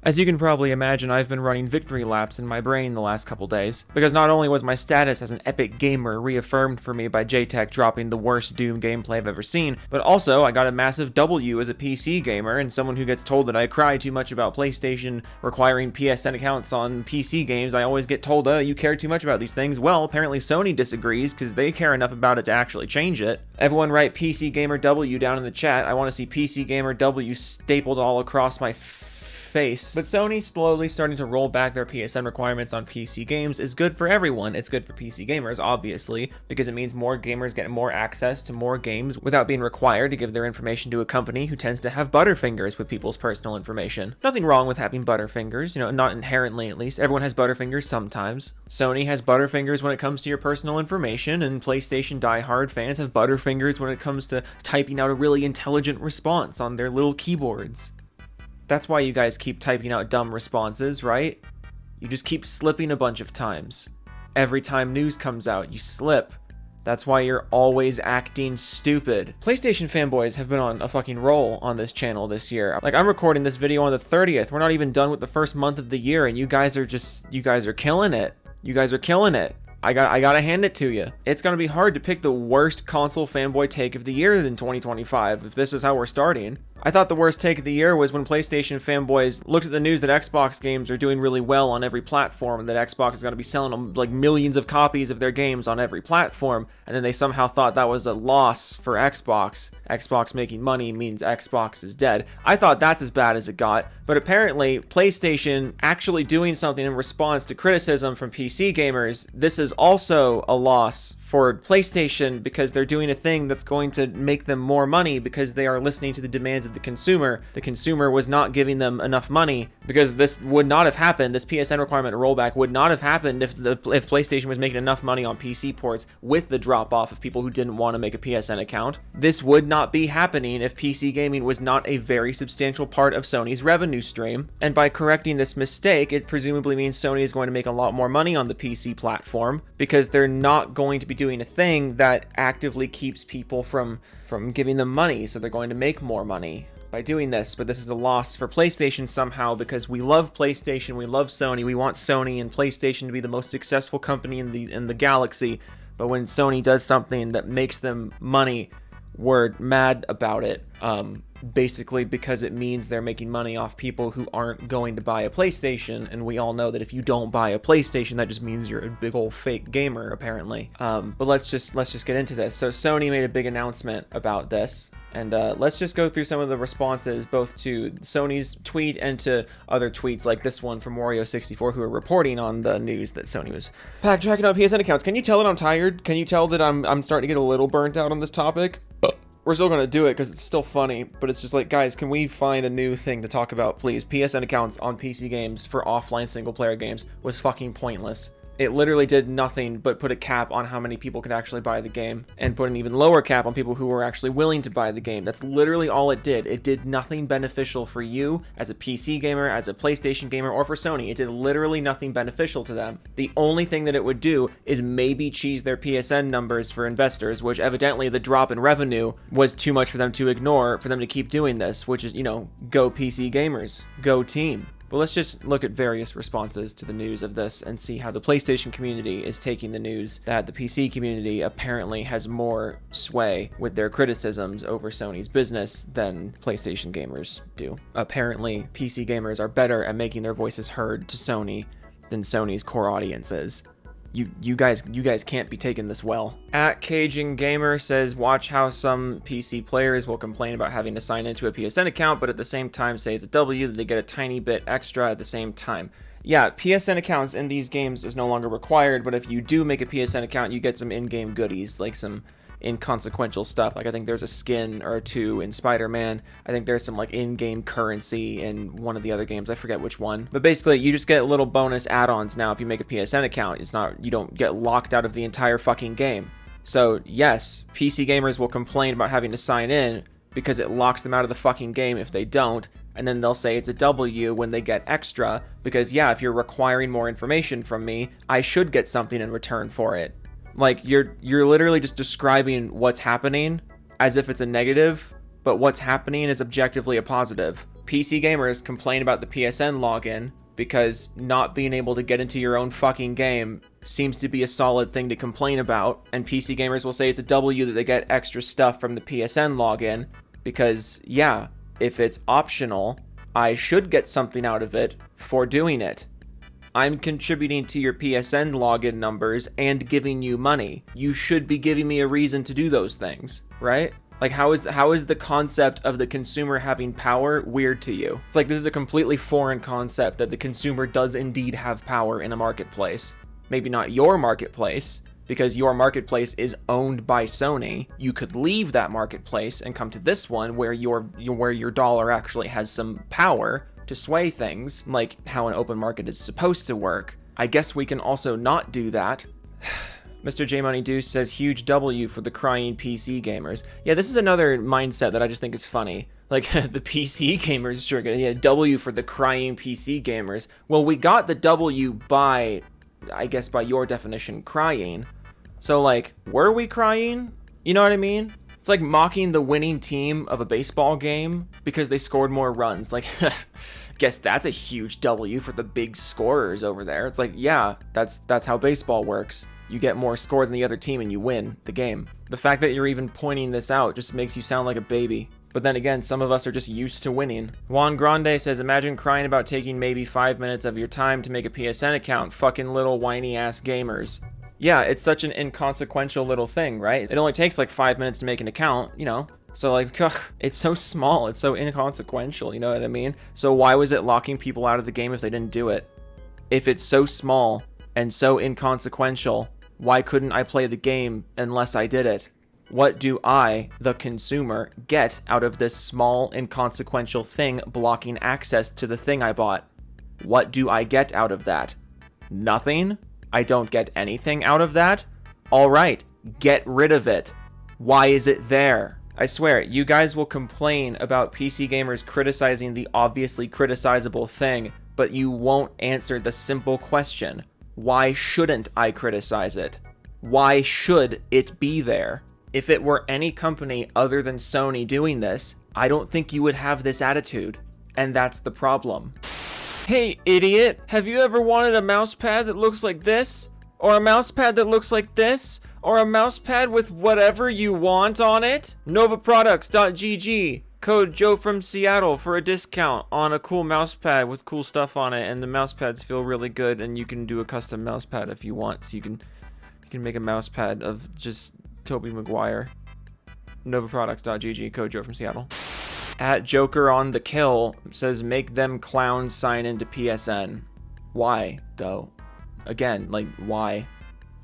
As you can probably imagine, I've been running victory laps in my brain the last couple days, because not only was my status as an epic gamer reaffirmed for me by JTech dropping the worst Doom gameplay I've ever seen, but also I got a massive W as a PC gamer and someone who gets told that I cry too much about PlayStation requiring PSN accounts on PC games. I always get told, you care too much about these things. Well, apparently Sony disagrees because they care enough about it to actually change it. Everyone write PC Gamer W down in the chat. I want to see PC Gamer W stapled all across my face. But Sony slowly starting to roll back their PSN requirements on PC games is good for everyone. It's good for PC gamers, obviously, because it means more gamers get more access to more games without being required to give their information to a company who tends to have butterfingers with people's personal information. Nothing wrong with having butterfingers, not inherently at least. Everyone has butterfingers sometimes. Sony has butterfingers when it comes to your personal information, and PlayStation diehard fans have butterfingers when it comes to typing out a really intelligent response on their little keyboards. That's why you guys keep typing out dumb responses, right? You just keep slipping a bunch of times. Every time news comes out, you slip. That's why you're always acting stupid. PlayStation fanboys have been on a fucking roll on this channel this year. Like, I'm recording this video on the 30th. We're not even done with the first month of the year, and you guys are killing it. You guys are killing it. I gotta hand it to you. It's gonna be hard to pick the worst console fanboy take of the year in 2025 if this is how we're starting. I thought the worst take of the year was when PlayStation fanboys looked at the news that Xbox games are doing really well on every platform, and that Xbox is going to be selling them like millions of copies of their games on every platform, and then they somehow thought that was a loss for Xbox. Xbox making money means Xbox is dead. I thought that's as bad as it got, but apparently PlayStation actually doing something in response to criticism from PC gamers, this is also a loss for PlayStation because they're doing a thing that's going to make them more money because they are listening to the demands of the consumer. The consumer was not giving them enough money because this would not have happened. This PSN requirement rollback would not have happened if PlayStation was making enough money on PC ports with the drop off of people who didn't want to make a PSN account. This would not be happening if PC gaming was not a very substantial part of Sony's revenue stream. And by correcting this mistake, it presumably means Sony is going to make a lot more money on the PC platform because they're not going to be doing a thing that actively keeps people from giving them money, so they're going to make more money by doing this. But this is a loss for PlayStation somehow because we love PlayStation, we love Sony, we want Sony and PlayStation to be the most successful company in the galaxy. But when Sony does something that makes them money, we're mad about it. Basically because it means they're making money off people who aren't going to buy a PlayStation, and we all know that if you don't buy a PlayStation, that just means you're a big old fake gamer, apparently. But let's just get into this. So Sony made a big announcement about this, and let's just go through some of the responses, both to Sony's tweet and to other tweets like this one from Wario64, who are reporting on the news that Sony was tracking out PSN accounts. Can you tell that I'm tired? Can you tell that I'm starting to get a little burnt out on this topic? We're still going to do it because it's still funny, but it's just like, guys, can we find a new thing to talk about, please? PSN accounts on PC games for offline single-player games was fucking pointless. It literally did nothing but put a cap on how many people could actually buy the game and put an even lower cap on people who were actually willing to buy the game. That's literally all it did. It did nothing beneficial for you as a PC gamer, as a PlayStation gamer, or for Sony. It did literally nothing beneficial to them. The only thing that it would do is maybe cheese their PSN numbers for investors, which evidently the drop in revenue was too much for them to ignore, for them to keep doing this, which is, go PC gamers, go team. But let's just look at various responses to the news of this and see how the PlayStation community is taking the news that the PC community apparently has more sway with their criticisms over Sony's business than PlayStation gamers do. Apparently, PC gamers are better at making their voices heard to Sony than Sony's core audience is. You guys can't be taking this well. At Cajun Gamer says, watch how some PC players will complain about having to sign into a PSN account, but at the same time say it's a W that they get a tiny bit extra at the same time. Yeah, PSN accounts in these games is no longer required, but if you do make a PSN account, you get some in-game goodies, like some inconsequential stuff. Like I think there's a skin or two in Spider-Man. I think there's some like in-game currency in one of the other games. I forget which one. But basically, you just get little bonus add-ons now if you make a PSN account. You don't get locked out of the entire fucking game. So yes, PC gamers will complain about having to sign in because it locks them out of the fucking game if they don't. And then they'll say it's a W when they get extra because yeah, if you're requiring more information from me, I should get something in return for it. Like, you're literally just describing what's happening as if it's a negative, but what's happening is objectively a positive. PC gamers complain about the PSN login because not being able to get into your own fucking game seems to be a solid thing to complain about, and PC gamers will say it's a W that they get extra stuff from the PSN login because, yeah, if it's optional, I should get something out of it for doing it. I'm contributing to your PSN login numbers and giving you money. You should be giving me a reason to do those things, right? Like, how is the concept of the consumer having power weird to you? It's like this is a completely foreign concept that the consumer does indeed have power in a marketplace. Maybe not your marketplace, because your marketplace is owned by Sony. You could leave that marketplace and come to this one where your dollar actually has some power to sway things, like how an open market is supposed to work. I guess we can also not do that. Mr. J Money Deuce says huge W for the crying PC gamers. Yeah, this is another mindset that I just think is funny. Like, the PC gamers sure get a W for the crying PC gamers. Well, we got the W by, I guess by your definition, crying. So, like, were we crying? You know what I mean? It's like mocking the winning team of a baseball game because they scored more runs. Like, guess that's a huge W for the big scorers over there. It's like, yeah, that's how baseball works. You get more score than the other team and you win the game. The fact that you're even pointing this out just makes you sound like a baby. But then again, some of us are just used to winning. Juan Grande says, imagine crying about taking maybe 5 minutes of your time to make a PSN account. Fucking little whiny ass gamers. Yeah, it's such an inconsequential little thing, right? It only takes like 5 minutes to make an account, you know? So like, ugh, it's so small, it's so inconsequential, you know what I mean? So why was it locking people out of the game if they didn't do it? If it's so small and so inconsequential, why couldn't I play the game unless I did it? What do I, the consumer, get out of this small, inconsequential thing blocking access to the thing I bought? What do I get out of that? Nothing? I don't get anything out of that? Alright, get rid of it. Why is it there? I swear, you guys will complain about PC gamers criticizing the obviously criticizable thing, but you won't answer the simple question. Why shouldn't I criticize it? Why should it be there? If it were any company other than Sony doing this, I don't think you would have this attitude. And that's the problem. Hey, idiot! Have you ever wanted a mouse pad that looks like this? Or a mouse pad that looks like this? Or a mouse pad with whatever you want on it? Novaproducts.gg. Code Joe from Seattle for a discount on a cool mouse pad with cool stuff on it, and the mouse pads feel really good, and you can do a custom mouse pad if you want. So you can make a mouse pad of just Tobey Maguire. Novaproducts.gg. Code Joe from Seattle. At Joker on the Kill says make them clowns sign into PSN. Why though? Again, like why?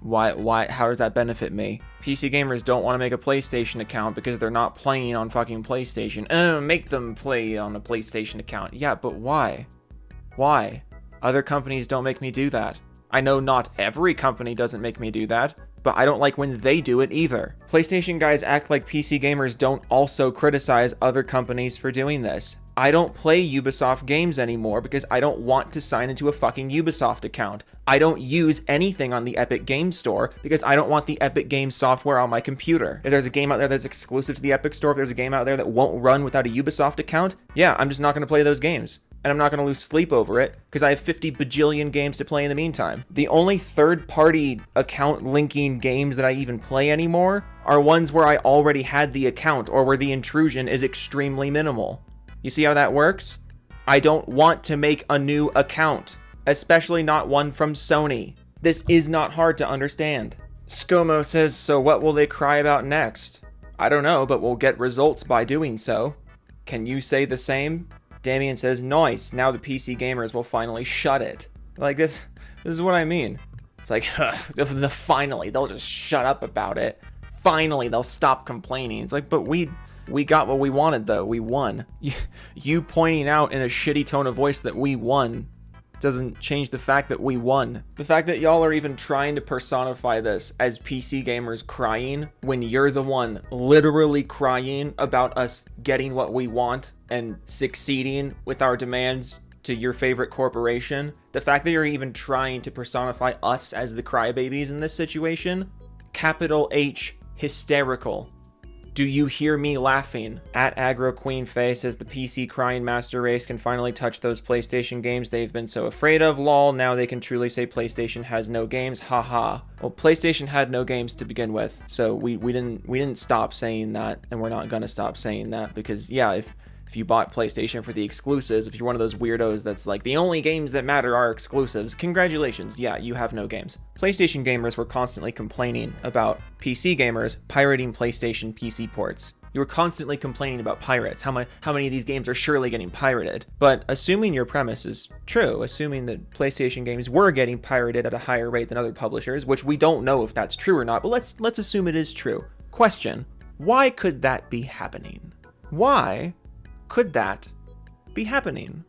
Why? How does that benefit me? PC gamers don't want to make a PlayStation account because they're not playing on fucking PlayStation. Make them play on a PlayStation account. Yeah, but why? Why? Other companies don't make me do that. I know not every company doesn't make me do that, but I don't like when they do it either. PlayStation guys act like PC gamers don't also criticize other companies for doing this. I don't play Ubisoft games anymore because I don't want to sign into a fucking Ubisoft account. I don't use anything on the Epic Games Store because I don't want the Epic Games software on my computer. If there's a game out there that's exclusive to the Epic Store, if there's a game out there that won't run without a Ubisoft account, yeah, I'm just not going to play those games. And I'm not going to lose sleep over it because I have 50 bajillion games to play in the meantime. The only third-party account linking games that I even play anymore are ones where I already had the account or where the intrusion is extremely minimal. You see how that works? I don't want to make a new account, especially not one from Sony. This is not hard to understand. ScoMo says, so what will they cry about next? I don't know, but we'll get results by doing so. Can you say the same? Damien says, nice, now the PC gamers will finally shut it. Like this is what I mean. It's like, finally, they'll just shut up about it. Finally, they'll stop complaining. It's like, but we got what we wanted though, we won. You pointing out in a shitty tone of voice that we won doesn't change the fact that we won. The fact that y'all are even trying to personify this as PC gamers crying when you're the one literally crying about us getting what we want and succeeding with our demands to your favorite corporation. The fact that you're even trying to personify us as the crybabies in this situation, capital H, hysterical. Do you hear me laughing? At Aggro Queen Faye says the PC crying master race can finally touch those PlayStation games they've been so afraid of. Lol, now they can truly say PlayStation has no games. Haha. Well, PlayStation had no games to begin with, so we didn't stop saying that, and we're not gonna stop saying that, because yeah, if you bought PlayStation for the exclusives, if you're one of those weirdos that's like, the only games that matter are exclusives, congratulations, yeah, you have no games. PlayStation gamers were constantly complaining about PC gamers pirating PlayStation PC ports. You were constantly complaining about pirates, how many of these games are surely getting pirated. But assuming your premise is true, assuming that PlayStation games were getting pirated at a higher rate than other publishers, which we don't know if that's true or not, but let's assume it is true. Question, why could that be happening? Why could that be happening?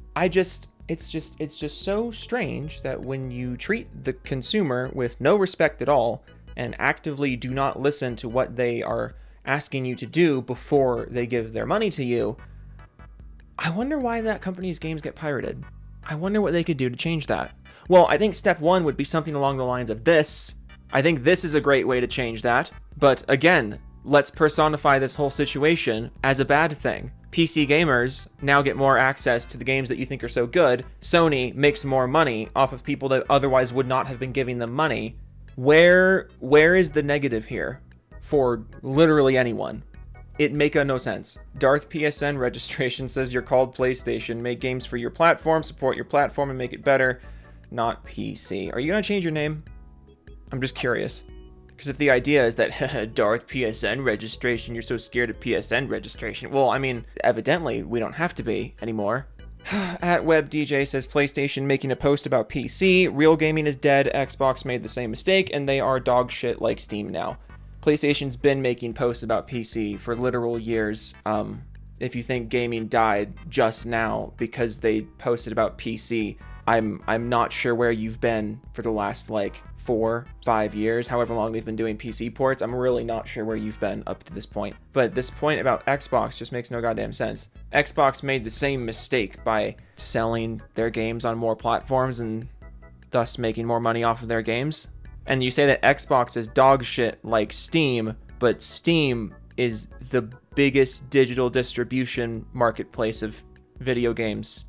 It's just so strange that when you treat the consumer with no respect at all and actively do not listen to what they are asking you to do before they give their money to you, I wonder why that company's games get pirated. I wonder what they could do to change that. Well, I think step one would be something along the lines of this. I think this is a great way to change that. But again, let's personify this whole situation as a bad thing. PC gamers now get more access to the games that you think are so good. Sony makes more money off of people that otherwise would not have been giving them money. Where is the negative here for literally anyone? It make no sense. Darth PSN registration says you're called PlayStation. Make games for your platform, support your platform, and make it better, not PC. Are you gonna change your name? I'm just curious. Because if the idea is that, Darth PSN registration, you're so scared of PSN registration. Well, I mean, evidently, we don't have to be anymore. At WebDJ says PlayStation making a post about PC. Real gaming is dead. Xbox made the same mistake, and they are dog shit like Steam now. PlayStation's been making posts about PC for literal years. If you think gaming died just now because they posted about PC, I'm not sure where you've been for the last, 4-5 years, however long they've been doing PC ports. I'm really not sure where you've been up to this point. But this point about Xbox just makes no goddamn sense. Xbox made the same mistake by selling their games on more platforms and thus making more money off of their games. And you say that Xbox is dog shit like Steam, but Steam is the biggest digital distribution marketplace of video games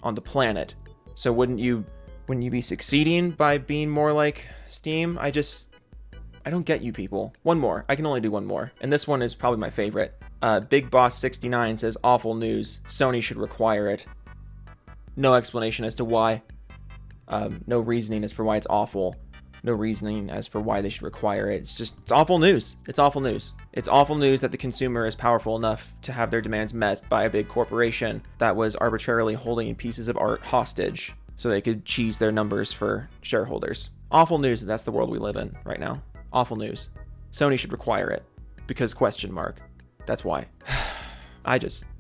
on the planet. So wouldn't you be succeeding by being more like Steam? I don't get you people. One more. I can only do one more. And this one is probably my favorite. Big Boss 69 says, awful news. Sony should require it. No explanation as to why. No reasoning as for why it's awful. No reasoning as for why they should require it. It's awful news. It's awful news. It's awful news that the consumer is powerful enough to have their demands met by a big corporation that was arbitrarily holding pieces of art hostage so they could cheese their numbers for shareholders. Awful news that that's the world we live in right now. Awful news. Sony should require it. Because ? That's why.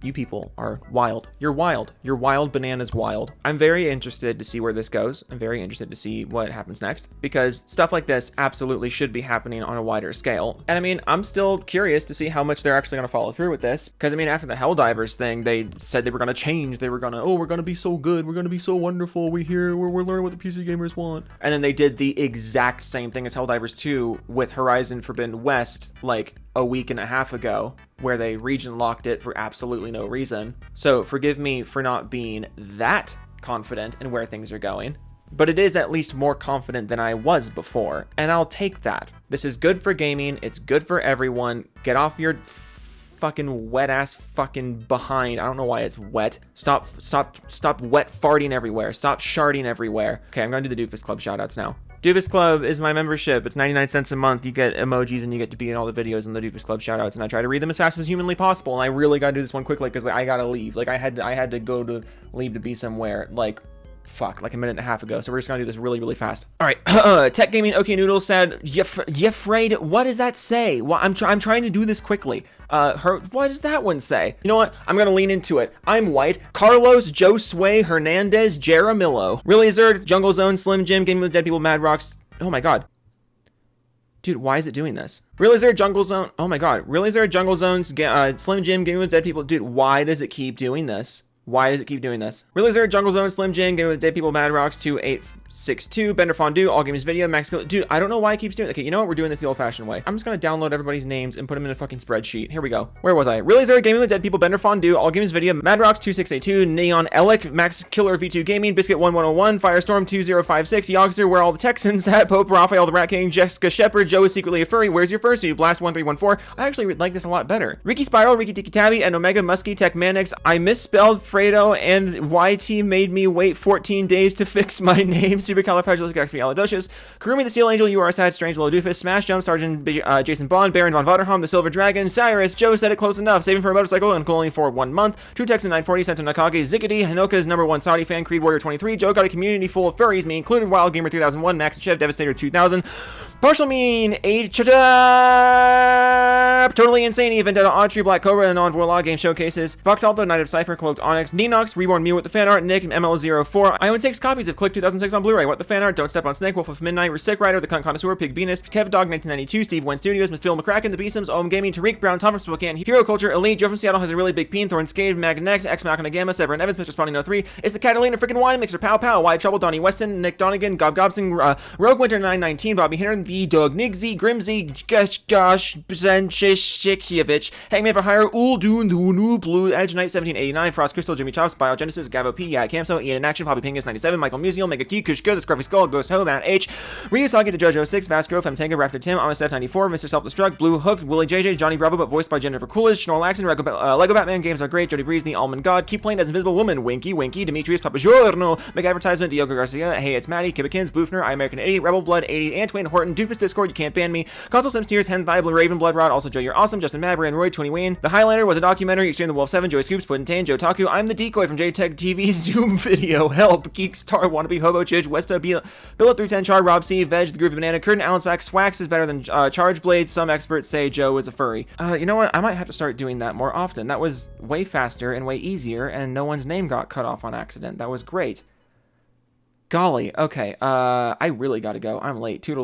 You people are wild. You're wild. You're wild bananas wild. I'm very interested to see where this goes. I'm very interested to see what happens next, because stuff like this absolutely should be happening on a wider scale. And I mean, I'm still curious to see how much they're actually going to follow through with this, because I mean, after the Helldivers thing, they said they were going to change. They were going to, we're going to be so good. We're going to be so wonderful. We're learning what the PC gamers want. And then they did the exact same thing as Helldivers 2 with Horizon Forbidden West, like a week and a half ago, where they region locked it for absolutely no reason. So forgive me for not being that confident in where things are going, but it is at least more confident than I was before, and I'll take that. This is good for gaming. It's good for everyone. Get off your fucking wet ass fucking behind. I don't know why it's wet. Stop wet farting everywhere. Stop sharding everywhere. Okay, I'm gonna do the Doofus Club shoutouts now. Doofus Club is my membership. It's 99 cents a month. You get emojis and you get to be in all the videos in the Doofus Club shoutouts, and I try to read them as fast as humanly possible. And I really gotta do this one quickly because I gotta leave. I had to go to leave to be somewhere like a minute and a half ago. So we're just gonna do this really, really fast. All right. Tech Gaming OK Noodles said, "You afraid? What does that say? Well, I'm trying to do this quickly. What does that one say? You know what? I'm gonna lean into it. I'm white. Carlos, Joe Sway, Hernandez, Jaramillo, Really Zerd, Jungle Zone, Slim Jim, Gaming with Dead People, Mad Rocks. Oh my god. Dude, why is it doing this? Really Zerd, Jungle Zone. Oh my god. Really Zerd, Jungle Zones, Slim Jim, Gaming with Dead People. Dude, why does it keep doing this? Why does it keep doing this? Really Zerd, Jungle Zone, Slim Jim, Gaming with Dead People, Mad Rocks, 2, 8, 262, Bender Fondue, All Games Video, Max Kill. Dude, I don't know why it keeps doing. Okay, you know what? We're doing this the old-fashioned way. I'm just gonna download everybody's names and put them in a fucking spreadsheet. Here we go. Where was I? Really Zero, Gaming with Dead People, Bender Fondue, All Games Video, Madrox 2682, Neon Elec, Max Killer V2 Gaming, Biscuit 1101, Firestorm 2056, Yogster, Where All the Texans at, Pope, Raphael the Rat King, Jessica Shepard, Joe is secretly a furry. Where's your fursuit? Blast 1314. I actually like this a lot better. Ricky Spiral, Ricky Tiki Tabby, and Omega Muskie Tech Manix. I misspelled Fredo, and YT made me wait 14 days to fix my name. Supercalifragilisticexpialidocious. Kurumi the Steel Angel, You Are Sad, Strange Low Doofus, Smash Jump, Sergeant Jason Bond, Baron von Vaderham, The Silver Dragon, Cyrus, Joe said it close enough, saving for a motorcycle and only for 1 month. True Texan 940, Sento Nakage, Ziggity, Hanoka's #1 Saudi fan, Creed Warrior 23, Joe got a community full of furries, me included, Wild Gamer 3001, Max Chev, Devastator 2000, Partial Mean, Totally Insane, Vendetta Autry, Black Cobra, and Non-Voila Game Showcases, Fox Alto, Knight of Cypher, Cloaked Onyx, Nenox, Reborn Mew with the fan art, Nick, ML04, I own 6 copies of Click 2006 on Blu-ray, What the Fan Art, Don't Step on Snake, Wolf of Midnight, Sick Rider, The Cunt Connoisseur, Pig Venus, Kev Dog 1992, Steve Wynn Studios, Miss Phil McCracken, The Beesoms, Ohm Gaming, Tariq Brown, Tom from Spokane, Hero Culture, Elite, Joe from Seattle has a really big peen, Thorn Scade, Magnex, X Machina Gamma, Severin Evans, Mr. Spawning 03, it's the Catalina freaking Wine Mixer, Pow Pow, Wide Trouble, Donnie Weston, Nick Donegan, Gob Gobson, Rogue Winter 919, Bobby Hinner, The Dog Niggsy, Grimsy, Gosh, Bzenchishkievich, Hangman for Hire, Uldun, Blue Edge Knight 1789, Frost Crystal, Jimmy Chops, Biogenesis, Gavo P, Yeah Camso, Ian in Action, Poppy Pingus 97, Michael Musial, Mega Key, Kushko, The Scruffy Skull, Ghost Ho, Matt H, Ryusagi, The Jojo 6, Vasco, Femtanga, Raptor Tim, Honest F94, Mr. Self-Destruct, Blue Hook, Willie JJ, Johnny Bravo, but voiced by Jennifer Coolidge, Schnorr Laxon, Lego Batman games are great, Jody Breeze, The Almond God, Keep Playing as Invisible Woman, Winky, Demetrius, Papagiorno, Make Advertisement, Diogo Garcia, Hey It's Maddie, Kibbikins, Boofner, I American 80, Rebel Blood 80, Antwain Horton, Doofus Discord, You Can't Ban Me, Console Sims Tears, Henthai, Blue Raven, Blood Rod, also Joe You're Awesome, Justin Mabry, and Roy 20 Wayne, The Highlander was a documentary, Extreme the Wolf 7, Joey Scoops, Puddin' Joe Taku, I'm the Decoy from JTech TV's Doom video, Help, Geek Star, Wannabe Hobo, Chidge, Westa, Philip 310, Char, Rob C, Veg, The Groovy Banana, Curtin, Allen's back, Swax is better than Charge Blade, some experts say Joe is a furry. You know what, I might have to start doing that more often. That was way faster and way easier, and no one's name got cut off on accident. That was great. Golly, okay, I really gotta go. I'm late. Toodles.